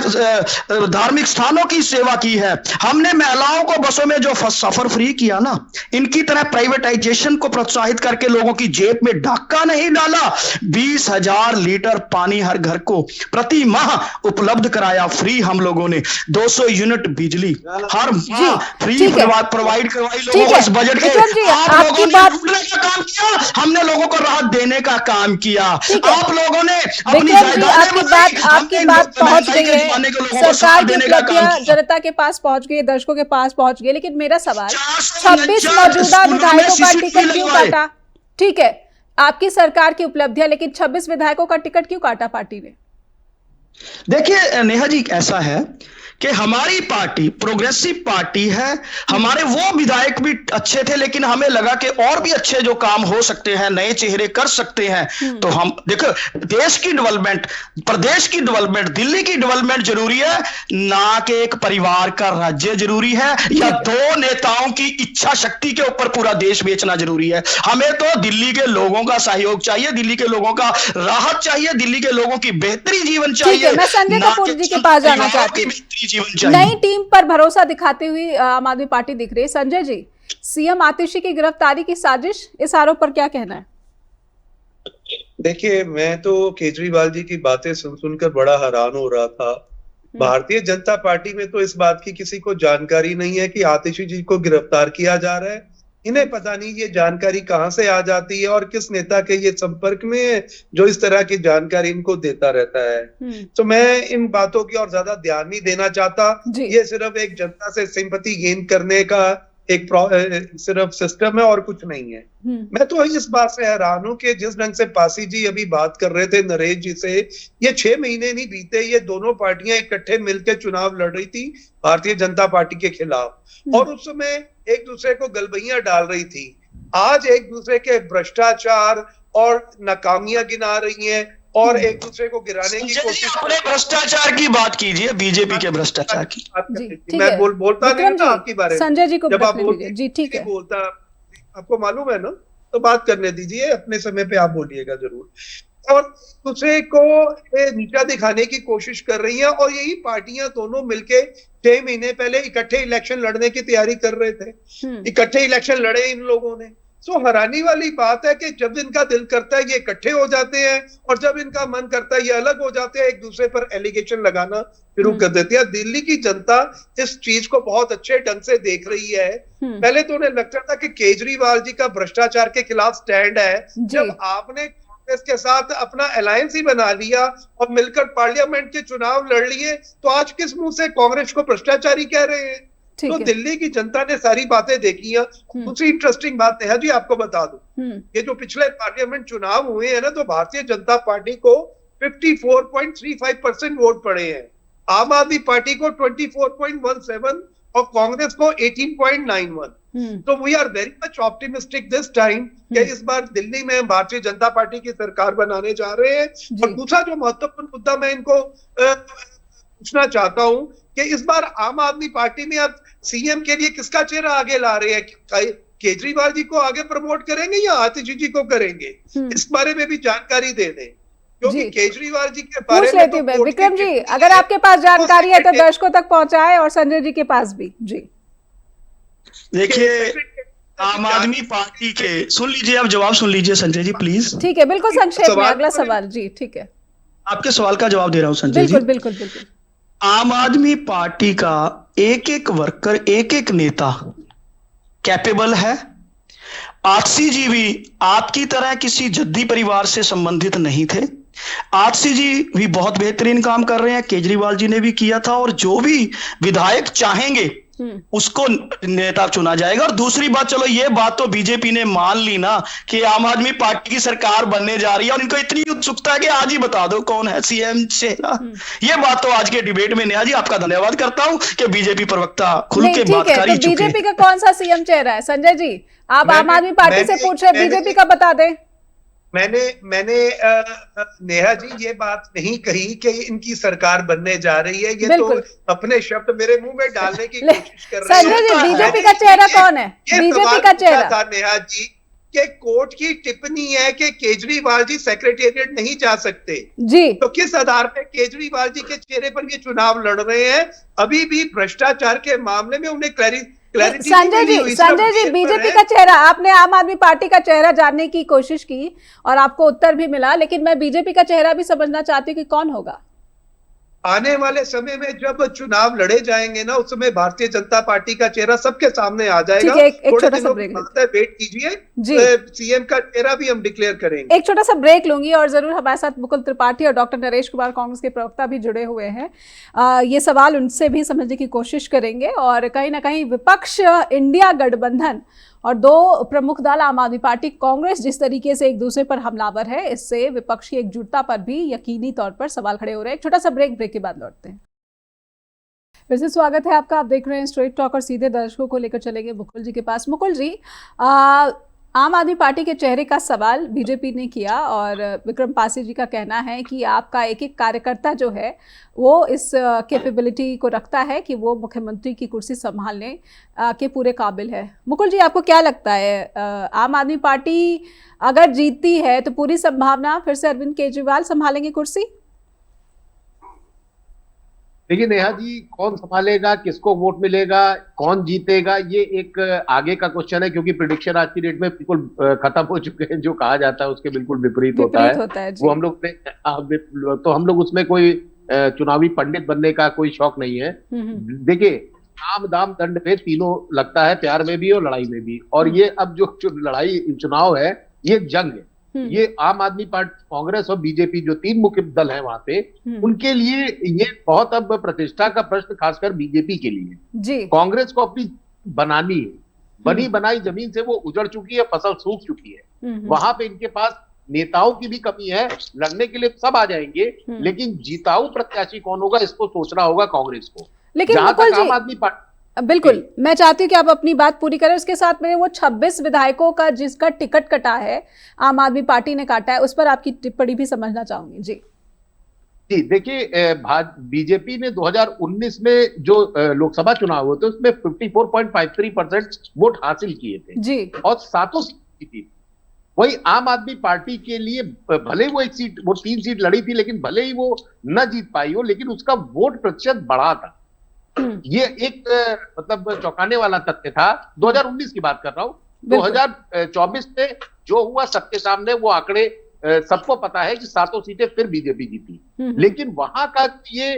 S5: धार्मिक स्थानों की सेवा की है। हमने महिलाओं को बसों में जो सफर फ्री किया ना, इनकी तरह प्राइवेटाइजेशन को प्रोत्साहित करके लोगों की जेब में डाका नहीं डाला। 20,000 लीटर पानी हर घर को प्रति माह उपलब्ध कराया फ्री। हम लोगों ने 200 यूनिट बिजली हर माह फ्री प्रोवाइड करवाई लोगों को। इस बजट के आप लोगों ने लूटने का काम किया, हमने लोगों को राहत देने का काम किया। आप लोगों ने अपनी
S1: आपकी बात पहुंच गई है, सरकार की उपलब्धियां जनता के पास पहुंच गई, दर्शकों के पास पहुंच गई, लेकिन मेरा सवाल 26 मौजूदा विधायकों का टिकट क्यों काटा? ठीक है, आपकी सरकार की उपलब्धियां, लेकिन 26 विधायकों का टिकट क्यों काटा पार्टी ने?
S5: देखिए नेहा जी, ऐसा है कि हमारी पार्टी प्रोग्रेसिव पार्टी है, हमारे वो विधायक भी अच्छे थे, लेकिन हमें लगा कि और भी अच्छे जो काम हो सकते हैं, नए चेहरे कर सकते हैं। तो हम देखो, देश की डेवलपमेंट, प्रदेश की डेवलपमेंट, दिल्ली की डेवलपमेंट जरूरी है, ना कि एक परिवार का राज्य जरूरी है या दो नेताओं की इच्छा शक्ति के ऊपर पूरा देश बेचना जरूरी है। हमें तो दिल्ली के लोगों का सहयोग चाहिए, दिल्ली के लोगों का राहत चाहिए, दिल्ली के लोगों की बेहतरी जीवन चाहिए।
S1: मैं संजय कपूर जी के पास जाना चाहती हूँ। नई टीम पर भरोसा दिखाते हुए आम आदमी पार्टी दिख रही है। संजय जी, सीएम आतिशी की गिरफ्तारी की साजिश, इस आरोप पर क्या कहना है?
S3: देखिए, मैं तो केजरीवाल जी की बातें सुनकर बड़ा हैरान हो रहा था। भारतीय जनता पार्टी में तो इस बात की किसी को जानकारी नहीं है कि आतिशी जी को गिरफ्तार किया जा रहा है। इन्हें पता नहीं ये जानकारी कहाँ से आ जाती है और किस नेता के ये संपर्क में है जो इस तरह की जानकारी इनको देता रहता है। तो मैं इन बातों की और ज्यादा ध्यान नहीं देना चाहता। ये सिर्फ एक जनता से सिंपैथी गेन करने का एक सिर्फ सिस्टम है और कुछ नहीं है। मैं तो इस बात से हैरान हूं कि जिस ढंग से पासी जी अभी बात कर रहे थे नरेश जी से, ये 6 महीने नहीं बीते, ये दोनों पार्टियां इकट्ठे मिलकर चुनाव लड़ रही थी भारतीय जनता पार्टी के खिलाफ और उस समय एक दूसरे को गलबैयां डाल रही थी। आज एक दूसरे के भ्रष्टाचार और नाकामियां गिना रही हैं और एक दूसरे को गिराने की कोशिश।
S6: अपने भ्रष्टाचार की बात कीजिए, बीजेपी के भ्रष्टाचार की।
S3: मैं बोलता नहीं ना आपकी बारे में,
S1: संजय जी को
S3: जब आप
S1: जी ठीक है
S3: बोलता, आपको मालूम है ना, तो बात करने दीजिए, अपने समय पे आप बोलिएगा जरूर। और दूसरे को नीचा दिखाने की कोशिश कर रही है और यही पार्टियां दोनों मिलके 6 महीने पहले इकट्ठे इलेक्शन लड़ने की तैयारी कर रहे थे। इकट्ठे इलेक्शन लड़े इन लोगों ने। सो हैरानी वाली बात है कि जब इनका दिल करता है ये इकट्ठे हो जाते हैं और जब इनका मन करता है ये अलग हो जाते हैं, एक दूसरे पर एलिगेशन लगाना शुरू कर देते हैं। दिल्ली की जनता इस चीज को बहुत अच्छे ढंग से देख रही है। पहले तो उन्हें लगता था कि केजरीवाल जी का भ्रष्टाचार के खिलाफ स्टैंड है। जब आपने कांग्रेस के साथ अपना अलायंस ही बना लिया और मिलकर पार्लियामेंट के चुनाव लड़ लिए, तो आज किस मुंह से कांग्रेस को भ्रष्टाचारी कह रहे हैं? तो दिल्ली की जनता ने सारी बातें देखी हैं। दूसरी इंटरेस्टिंग बात नेहा जी आपको बता दूं, ये जो पिछले पार्लियामेंट चुनाव हुए हैं ना, तो भारतीय जनता पार्टी को 54.35% वोट पड़े हैं, आम आदमी पार्टी को 24.17 और कांग्रेस को 18.91। तो we are very much optimistic this time कि इस बार दिल्ली में भारतीय जनता पार्टी की सरकार बनाने जा रहे हैं। और दूसरा जो महत्वपूर्ण मुद्दा मैं इनको पूछना चाहता हूं कि इस बार आम आदमी पार्टी में अब सीएम के लिए किसका चेहरा आगे ला रहे हैं? केजरीवाल जी को आगे प्रमोट करेंगे या आतिशी जी को करेंगे? इस बारे में भी जानकारी दे दें, क्योंकि केजरीवाल जी के बारे में
S1: लेती हूं विक्रम जी, अगर आपके पास जानकारी है तो दर्शकों तक पहुंचाए और संजय जी के पास भी। जी
S6: देखिए, आम आदमी पार्टी के, सुन लीजिए, आप जवाब सुन लीजिए संजय जी प्लीज।
S1: ठीक है, बिल्कुल संक्षेप में अगला सवाल। जी ठीक है,
S6: आपके सवाल का जवाब दे रहा हूं संजय जी।
S1: बिल्कुल बिल्कुल।
S6: आम आदमी पार्टी का एक एक वर्कर, एक एक नेता कैपेबल है। आतिशी जी भी आपकी तरह किसी जद्दी परिवार से संबंधित नहीं थे। आतिशी जी भी बहुत बेहतरीन काम कर रहे हैं, केजरीवाल जी ने भी किया था, और जो भी विधायक चाहेंगे उसको नेता चुना जाएगा। और दूसरी बात, चलो ये बात तो बीजेपी ने मान ली ना कि आम आदमी पार्टी की सरकार बनने जा रही है, और इनको इतनी उत्सुकता है कि आज ही बता दो कौन है सीएम चेहरा। ये बात तो आज के डिबेट में नेहा जी आपका धन्यवाद करता हूं कि बीजेपी प्रवक्ता खुल के बात कर ही चुके हैं।
S1: बीजेपी का कौन सा सीएम चेहरा है संजय जी? आप आम आदमी पार्टी से पूछ रहे, बीजेपी का बता दें।
S3: मैंने नेहा जी ये बात नहीं कही कि इनकी सरकार बनने जा रही है, ये तो अपने शब्द मेरे मुंह में डालने की कोशिश कर रहे हैं।
S1: संजय जी, बीजेपी का चेहरा कौन है? बीजेपी का चेहरा
S3: था नेहा जी कि कोर्ट की टिप्पणी है कि केजरीवाल जी सेक्रेटेरिएट नहीं जा सकते जी, तो किस आधार पे केजरीवाल जी के चेहरे पर ये चुनाव लड़ रहे हैं? अभी भी भ्रष्टाचार के मामले में उन्हें
S1: संजय जी, बीजेपी का चेहरा, आपने आम आदमी पार्टी का चेहरा जानने की कोशिश की और आपको उत्तर भी मिला, लेकिन मैं बीजेपी का चेहरा भी समझना चाहती हूँ कि कौन होगा
S3: आने वाले समय में जब चुनाव लड़े जाएंगे ना, उस समय भारतीय जनता पार्टी का चेहरा सबके सामने आ जाएगा।
S1: एक छोटा सा ब्रेक
S3: वेट कीजिए, सीएम का चेहरा भी हम डिक्लेयर करेंगे।
S1: एक छोटा सा ब्रेक लूंगी और जरूर हमारे साथ मुकुल त्रिपाठी और डॉक्टर नरेश कुमार कांग्रेस के प्रवक्ता भी जुड़े हुए हैं। ये सवाल उनसे भी समझने की कोशिश करेंगे। और कहीं ना कहीं विपक्ष, इंडिया गठबंधन और दो प्रमुख दल आम आदमी पार्टी, कांग्रेस जिस तरीके से एक दूसरे पर हमलावर है, इससे विपक्ष की एकजुटता पर भी यकीनी तौर पर सवाल खड़े हो रहे हैं। एक छोटा सा ब्रेक के बाद लौटते हैं। फिर से स्वागत है आपका। आप देख रहे हैं स्ट्रेट टॉक और सीधे दर्शकों को लेकर चलेंगे मुकुल जी के पास। मुकुल जी, आम आदमी पार्टी के चेहरे का सवाल बीजेपी ने किया और विक्रम पासी जी का कहना है कि आपका एक एक कार्यकर्ता जो है वो इस कैपेबिलिटी को रखता है कि वो मुख्यमंत्री की कुर्सी संभालने के पूरे काबिल है। मुकुल जी, आपको क्या लगता है, आम आदमी पार्टी अगर जीतती है तो पूरी संभावना फिर से अरविंद केजरीवाल संभालेंगे कुर्सी?
S2: देखिए नेहा जी, कौन संभालेगा, किसको वोट मिलेगा, कौन जीतेगा, ये एक आगे का क्वेश्चन है, क्योंकि प्रेडिक्शन आज की डेट में बिल्कुल खत्म हो चुके हैं। जो कहा जाता है उसके बिल्कुल विपरीत होता है वो हम लोग तो हम लोग उसमें कोई चुनावी पंडित बनने का कोई शौक नहीं है। देखिए, काम दाम दंड भेद तीनों लगता है, प्यार में भी और लड़ाई में भी। और ये अब जो लड़ाई चुनाव है, ये जंग है। ये आम आदमी पार्टी, कांग्रेस और बीजेपी जो तीन मुख्य दल है वहां पे, उनके लिए ये बहुत अब प्रतिष्ठा का प्रश्न, खासकर बीजेपी के लिए जी। कांग्रेस को अपनी बनानी है, बनी बनाई जमीन से वो उजड़ चुकी है, फसल सूख चुकी है। वहां पे इनके पास नेताओं की भी कमी है, लड़ने के लिए सब आ जाएंगे, लेकिन जीताऊ प्रत्याशी कौन होगा इसको सोचना होगा कांग्रेस को।
S1: लेकिन
S2: जहां तक आम आदमी पार्टी,
S1: बिल्कुल मैं चाहती हूँ कि आप अपनी बात पूरी करें, उसके साथ में वो 26 विधायकों का जिसका टिकट कटा है, आम आदमी पार्टी ने काटा है, उस पर आपकी टिप्पणी भी समझना चाहूंगी जी।
S2: जी देखिए, बीजेपी ने 2019 में जो लोकसभा चुनाव हुए थे उसमें 54.53% वोट हासिल किए थे जी, और 7 सीट थी। वही आम आदमी पार्टी के लिए भले वो 3 सीट लड़ी थी, लेकिन भले ही वो न जीत पाई हो, लेकिन उसका वोट प्रतिशत बढ़ा था। ये एक मतलब चौंकाने वाला तथ्य था। 2019 की बात कर रहा हूं। 2024 में जो हुआ सबके सामने, वो आंकड़े सबको पता है कि 7 सीटें फिर बीजेपी जीती। लेकिन वहां का ये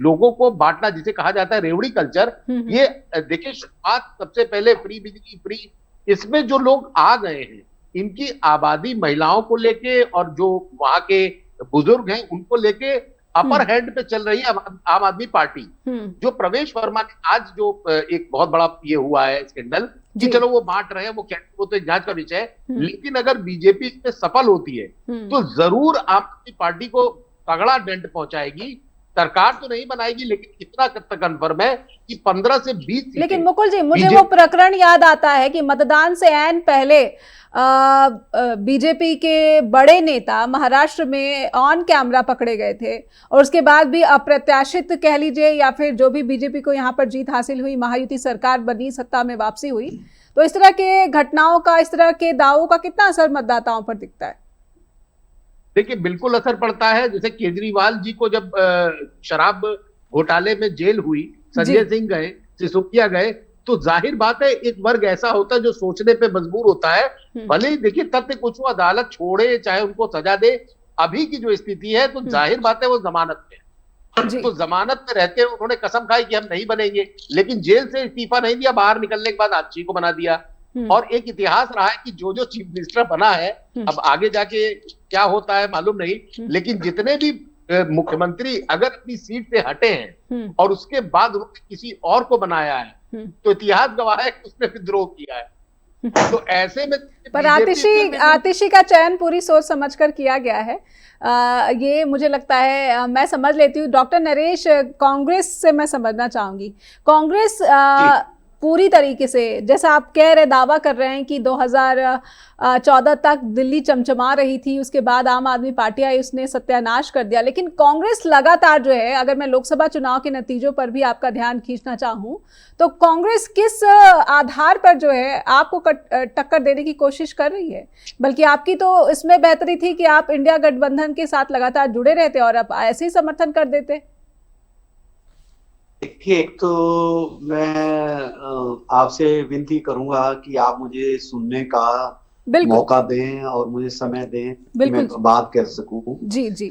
S2: लोगों को बांटना जिसे कहा जाता है रेवड़ी कल्चर, ये देखिए शुरुआत सबसे पहले फ्री बिजली, फ्री, इसमें जो लोग आ गए हैं इनकी आबादी महिलाओं को लेके और जो वहां के बुजुर्ग हैं उनको लेके अपर हैंड पे चल रही है आम आदमी पार्टी। जो प्रवेश वर्मा ने आज जो एक बहुत बड़ा ये हुआ है स्कैंडल कि चलो वो बांट रहे हैं, वो तो एक जांच का विषय है, लेकिन अगर बीजेपी इसमें सफल होती है तो जरूर आम आदमी पार्टी को तगड़ा डेंट पहुंचाएगी। सरकार तो नहीं बनाएगी, लेकिन इतना कंफर्म है कि 15 से 20।
S1: लेकिन मुकुल जी, मुझे वो प्रकरण याद आता है कि मतदान से ऐन पहले बीजेपी के बड़े नेता महाराष्ट्र में ऑन कैमरा पकड़े गए थे, और उसके बाद भी अप्रत्याशित कह लीजिए या फिर जो भी बीजेपी को यहाँ पर जीत हासिल हुई, महायुति सरकार बनी, सत्ता में वापसी हुई, तो इस तरह के घटनाओं का, इस तरह के दावों का कितना असर मतदाताओं पर दिखता है?
S2: देखिए बिल्कुल असर पड़ता है। जैसे केजरीवाल जी को जब शराब घोटाले में जेल हुई, संजय सिंह गए, सिसोदिया गए, तो जाहिर बात है एक वर्ग ऐसा होता है जो सोचने पे मजबूर होता है। भले ही देखिए तथ्य कुछ हो, अदालत छोड़े चाहे उनको सजा दे, अभी की जो स्थिति है तो जाहिर बात है वो जमानत में, तो जमानत में रहते हुए उन्होंने कसम खाई कि हम नहीं बनेंगे, लेकिन जेल से इस्तीफा नहीं दिया, बाहर निकलने के बाद आच्छी को बना दिया। और एक इतिहास रहा है कि जो चीफ मिनिस्टर बना है, अब आगे जाके क्या होता है मालूम नहीं, लेकिन जितने भी मुख्यमंत्री अगर अपनी सीट से हटे हैं और उसके बाद उन्होंने किसी और को बनाया है, तो इतिहास गवाह है कि उसने विद्रोह किया है। तो ऐसे में
S1: पर आतिशी का चयन पूरी सोच समझकर किया गया है, ये मुझे लगता है। मैं समझ लेती हूँ। डॉक्टर नरेश, कांग्रेस से मैं समझना चाहूंगी, कांग्रेस पूरी तरीके से, जैसा आप कह रहे, दावा कर रहे हैं कि 2014 तक दिल्ली चमचमा रही थी, उसके बाद आम आदमी पार्टी आई, उसने सत्यानाश कर दिया, लेकिन कांग्रेस लगातार जो है, अगर मैं लोकसभा चुनाव के नतीजों पर भी आपका ध्यान खींचना चाहूं, तो कांग्रेस किस आधार पर जो है आपको टक्कर देने की कोशिश कर रही है? बल्कि आपकी तो इसमें बेहतरी थी कि आप इंडिया गठबंधन के साथ लगातार जुड़े रहते और आप ऐसे ही समर्थन कर देते।
S4: देखिए, एक तो मैं आपसे विनती करूंगा कि आप मुझे सुनने का मौका दें और मुझे समय दें कि मैं बात कर सकूं।
S1: जी जी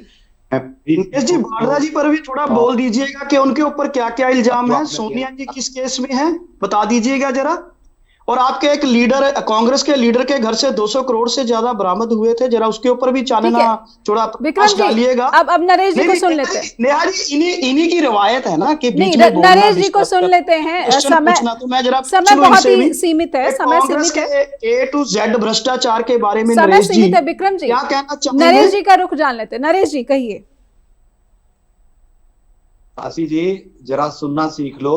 S5: जी, बारदा जी पर भी थोड़ा बोल दीजिएगा कि उनके ऊपर क्या क्या इल्जाम है, सोनिया जी किस केस में है, बता दीजिएगा जरा। और आपके एक लीडर, कांग्रेस के लीडर के घर से 200 करोड़ से ज्यादा बरामद हुए थे, जरा उसके ऊपर भी चानना थोड़ा प्रकाश डालिएगा।
S1: अब नरेश जी को सुन लेते हैं।
S5: नेहा जी, इन्हीं की रवायत है ना कि
S1: बीच में नरेश जी को सुन लेते हैं। समय बहुत ही सीमित है, समय सीमित है।
S5: A to Z भ्रष्टाचार के बारे में
S1: समय सीमित है। विक्रम जी,
S5: क्या कहना चाहेंगे?
S1: नरेश जी का रुख जान लेते हैं। नरेश जी कहिए।
S4: आशी जी, जरा सुनना सीख लो।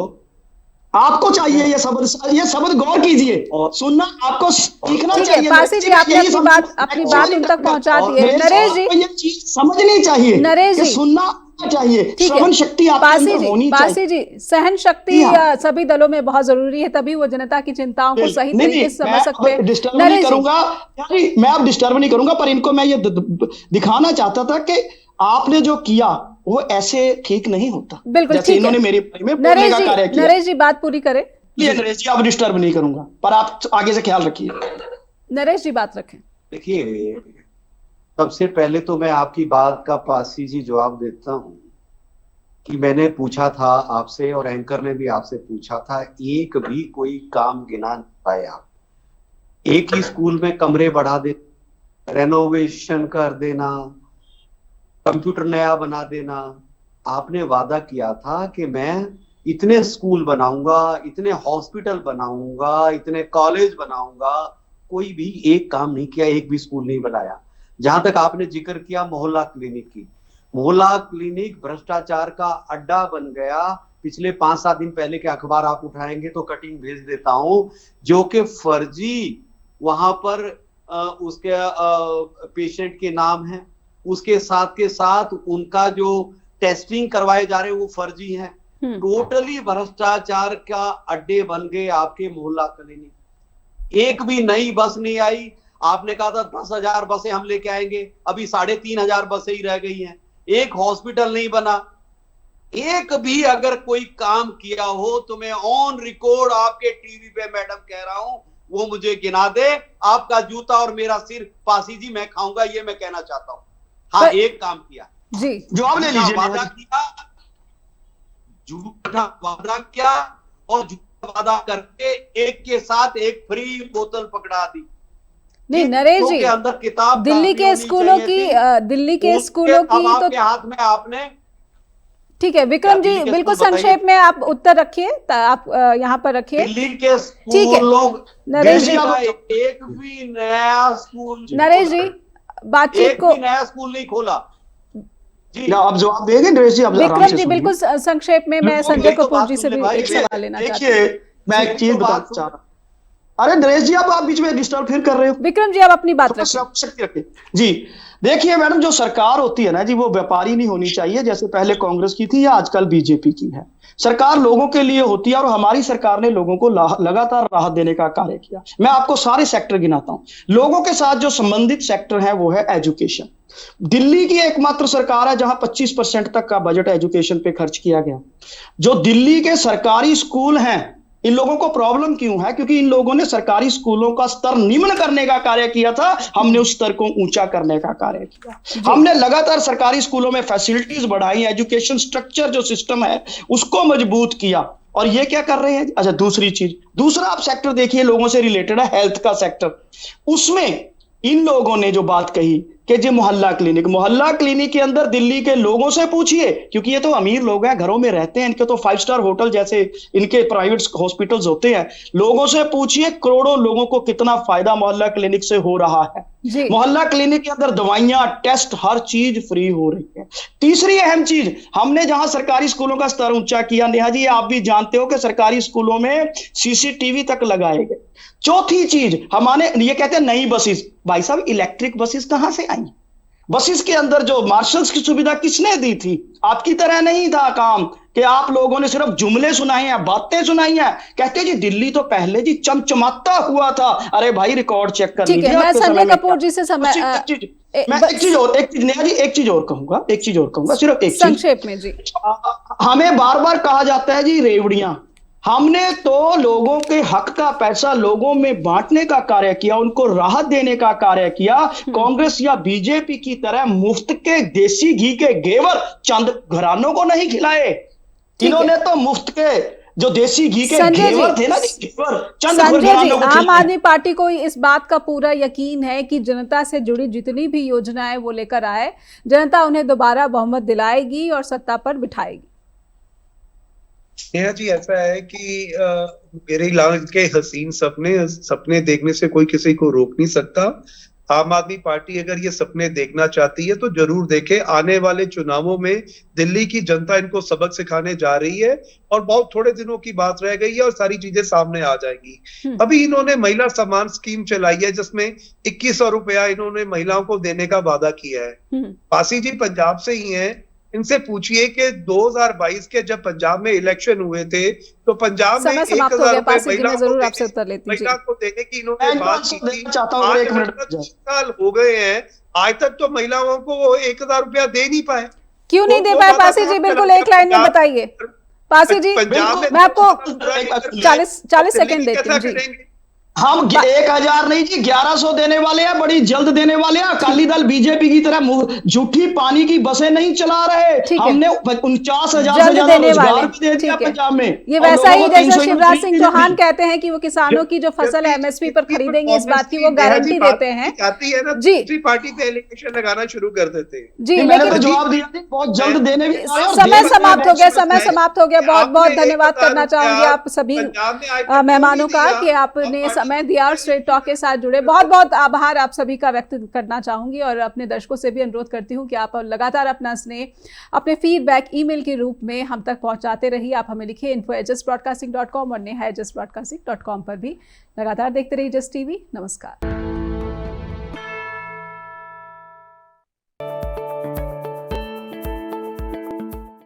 S5: आपको चाहिए ये शब्द गौर कीजिए, सुनना आपको सीखना चाहिए।
S1: पासी जी, आपने अपनी बात उन तक पहुंचा दी है। नरेश जी,
S5: ये चीज समझनी चाहिए।
S1: नरेश जी,
S5: सुनना चाहिए, सहन शक्ति आपके अंदर होनी चाहिए।
S1: पासी जी, सहन शक्ति सभी दलों में बहुत जरूरी है, तभी वो जनता की चिंताओं को सही तरीके से समझ सकते हैं।
S5: डिस्टर्ब नहीं करूंगा, मैं अब डिस्टर्ब नहीं करूंगा, पर इनको मैं ये दिखाना चाहता था कि आपने जो किया वो ऐसे ठीक नहीं होता।
S1: बिल्कुल ठीक है।
S5: इन्होंने मेरे में बोलने का कार्य किया।
S1: नरेश जी बात पूरी करें।
S5: नरेश जी, आप डिस्टर्ब नहीं करूंगा, पर आप आगे से ख्याल रखिए।
S1: नरेश जी बात रखें।
S4: देखिए, सबसे पहले तो मैं आपकी बात का पासी जी जवाब देता हूं कि मैंने पूछा था आपसे और एंकर ने भी आपसे पूछा था, एक भी कोई काम गिना नहीं पाए आप। एक ही स्कूल में कमरे बढ़ा दे, रेनोवेशन कर देना, कंप्यूटर नया बना देना। आपने वादा किया था कि मैं इतने स्कूल बनाऊंगा, इतने हॉस्पिटल बनाऊंगा, इतने कॉलेज बनाऊंगा। कोई भी एक काम नहीं किया, एक भी स्कूल नहीं बनाया। जहां तक आपने जिक्र किया मोहल्ला क्लिनिक की, मोहल्ला क्लिनिक भ्रष्टाचार का अड्डा बन गया। पिछले 5-7 दिन पहले के अखबार आप उठाएंगे तो कटिंग भेज देता हूं, जो कि फर्जी वहां पर उसके पेशेंट के नाम है, उसके साथ के साथ उनका जो टेस्टिंग करवाए जा रहे हैं वो फर्जी है। टोटली भ्रष्टाचार का अड्डे बन गए आपके मोहल्ला क्लिनिक। एक भी नई बस नहीं आई। आपने कहा था 10,000 बसें हम लेके आएंगे, अभी 3,500 बसें ही रह गई हैं। एक हॉस्पिटल नहीं बना। एक भी अगर कोई काम किया हो तो मैं ऑन रिकॉर्ड आपके टीवी पे मैडम कह रहा हूं, वो मुझे गिना दे। आपका जूता और मेरा सिर पासी जी मैं खाऊंगा, ये मैं कहना चाहता हूं। हाँ, एक काम किया
S6: जी, जवाब ले लीजिए।
S4: वादा किया, झूठा वादा किया और झूठा वादा करके एक के साथ एक फ्री बोतल पकड़ा दी।
S1: नहीं नरेश जी,
S4: अंदर किताब
S1: दिल्ली के स्कूलों की तो
S4: आपके हाथ में आपने।
S1: ठीक है विक्रम जी, बिल्कुल संक्षेप में आप उत्तर रखिए, आप यहाँ पर रखिए।
S4: दिल्ली के स्कूल
S1: नरेश जी,
S4: एक भी नया स्कूल,
S1: नरेश जी बातचीत को,
S4: नया स्कूल नहीं खोला जी।
S5: आप जवाब देंगे नरेश जी?
S1: विक्रम जी बिल्कुल संक्षेप में, मैं संजय कपूर जी से भी एक सवाल लेना चाहती हूँ।
S5: देखिए मैं एक चीज बताना चाह रहा हूँ। अरे नरेश जी आप बीच में डिस्टर्ब फिर कर रहे हो।
S1: विक्रम जी आप अपनी बात
S5: रखिए जी। देखिए मैडम, जो सरकार होती है ना जी, वो व्यापारी नहीं होनी चाहिए जैसे पहले कांग्रेस की थी या आजकल बीजेपी की है। सरकार लोगों के लिए होती है और हमारी सरकार ने लोगों को लगातार राहत देने का कार्य किया। मैं आपको सारे सेक्टर गिनाता हूं। लोगों के साथ जो संबंधित सेक्टर है वो है एजुकेशन। दिल्ली की एकमात्र सरकार है जहां 25% तक का बजट एजुकेशन पे खर्च किया गया। जो दिल्ली के सरकारी स्कूल हैं, इन लोगों को प्रॉब्लम क्यों है? क्योंकि इन लोगों ने सरकारी स्कूलों का स्तर निम्न करने का कार्य किया था, हमने उस स्तर को ऊंचा करने का कार्य किया। हमने लगातार सरकारी स्कूलों में फैसिलिटीज बढ़ाई, एजुकेशन स्ट्रक्चर जो सिस्टम है उसको मजबूत किया। और ये क्या कर रहे हैं? अच्छा, दूसरा आप सेक्टर देखिए, लोगों से रिलेटेड है, हेल्थ का सेक्टर। उसमें इन लोगों ने जो बात कही कि जो मोहल्ला क्लिनिक के अंदर दिल्ली के लोगों से पूछिए, क्योंकि ये तो अमीर लोग हैं, घरों में रहते हैं, इनके तो 5 स्टार होटल जैसे इनके प्राइवेट हॉस्पिटल्स होते हैं। लोगों से पूछिए करोड़ों लोगों को कितना फायदा मोहल्ला क्लिनिक से हो रहा है। मोहल्ला क्लिनिक के अंदर दवाइयां, टेस्ट, हर चीज फ्री हो रही है। तीसरी अहम चीज, हमने जहां सरकारी स्कूलों का स्तर ऊंचा किया, नेहा जी आप भी जानते हो कि सरकारी स्कूलों में सीसीटीवी तक लगाए गए। चौथी चीज, हमारे ये कहते हैं नई बसेस। भाई साहब, इलेक्ट्रिक बसेस कहां से आई? बसेस के अंदर जो मार्शल्स की सुविधा किसने दी थी? आपकी तरह नहीं था काम कि आप लोगों ने सिर्फ जुमले सुनाए हैं, बातें सुनाई हैं। कहते जी दिल्ली तो पहले जी चमचमाता हुआ था। अरे भाई रिकॉर्ड चेक कर लीजिए।
S1: मैं संजय कपूर जी से
S5: मैं एक चीज और कहूंगा, सिर्फ एक
S1: संक्षेप में जी।
S5: हमें बार बार कहा जाता है जी रेवड़ियां। हमने तो लोगों के हक का पैसा लोगों में बांटने का कार्य किया, उनको राहत देने का कार्य किया। कांग्रेस या बीजेपी की तरह मुफ्त के देसी घी के घेवर चंद घरानों को नहीं खिलाए। इन्होंने तो मुफ्त के जो देसी घी के घेवर थे ना,
S1: संजय जी, आम आदमी पार्टी को इस बात का पूरा यकीन है कि जनता से जुड़ी जितनी भी योजनाएं वो लेकर आए, जनता उन्हें दोबारा बहुमत दिलाएगी और सत्ता पर बिठाएगी।
S3: नेहा जी, ऐसा है कि मेरे लाल के हसीन सपने देखने से कोई किसी को रोक नहीं सकता। आम आदमी पार्टी अगर ये सपने देखना चाहती है तो जरूर देखे। आने वाले चुनावों में दिल्ली की जनता इनको सबक सिखाने जा रही है और बहुत थोड़े दिनों की बात रह गई है और सारी चीजें सामने आ जाएंगी। अभी इन्होंने महिला सम्मान स्कीम चलाई है जिसमें 2100 रुपया इन्होंने महिलाओं को देने का वादा किया है। पासी जी पंजाब से ही हैं, इनसे पूछिए कि 2022 के जब पंजाब में इलेक्शन हुए थे तो पंजाब में 1000 रुपए महिला को देने की इन्होंने बात की थी। 20 साल हो गए हैं, आज तक तो महिलाओं को वो 1000 रुपया दे नहीं पाए।
S1: क्यों नहीं दे पाए पासी जी? बिल्कुल एक लाइन में बताइए पासी जी। मैं आपको 40 सेकंड देती हूँ जी।
S6: हम 1000 नहीं जी 1100 देने वाले हैं, बड़ी जल्द देने वाले हैं। अकाली दल बीजेपी की तरह झूठी पानी की बसें नहीं चला रहे। हमने 49,000 से ज्यादा रोजगार भी दे दिया पंजाब में।
S1: ये वैसा ही जैसा शिवराज सिंह चौहान कहते हैं कि वो किसानों की जो फसल एमएसपी पर खरीदेंगे, इस बात की वो गारंटी देते हैं
S3: जी। दूसरी पार्टी पे एलिगेशन लगाना शुरू कर देते हैं
S1: जी।
S6: लेकिन जवाब दिया बहुत जल्द देने भी।
S1: समय समाप्त हो गया, समय समाप्त हो गया। बहुत बहुत धन्यवाद करना चाहूंगी आप सभी मेहमानों का कि आपने समय दिया और स्ट्रेट टॉक के साथ जुड़े। बहुत बहुत आभार आप सभी का व्यक्त करना चाहूंगी और अपने दर्शकों से भी अनुरोध करती हूं कि आप लगातार अपना स्नेह, अपने फीडबैक ईमेल के रूप में हम तक पहुंचाते रहिए। आप हमें लिखिए info@justbroadcasting.com और neha@justbroadcasting.com पर भी लगातार देखते रहिए जस्ट टीवी। नमस्कार।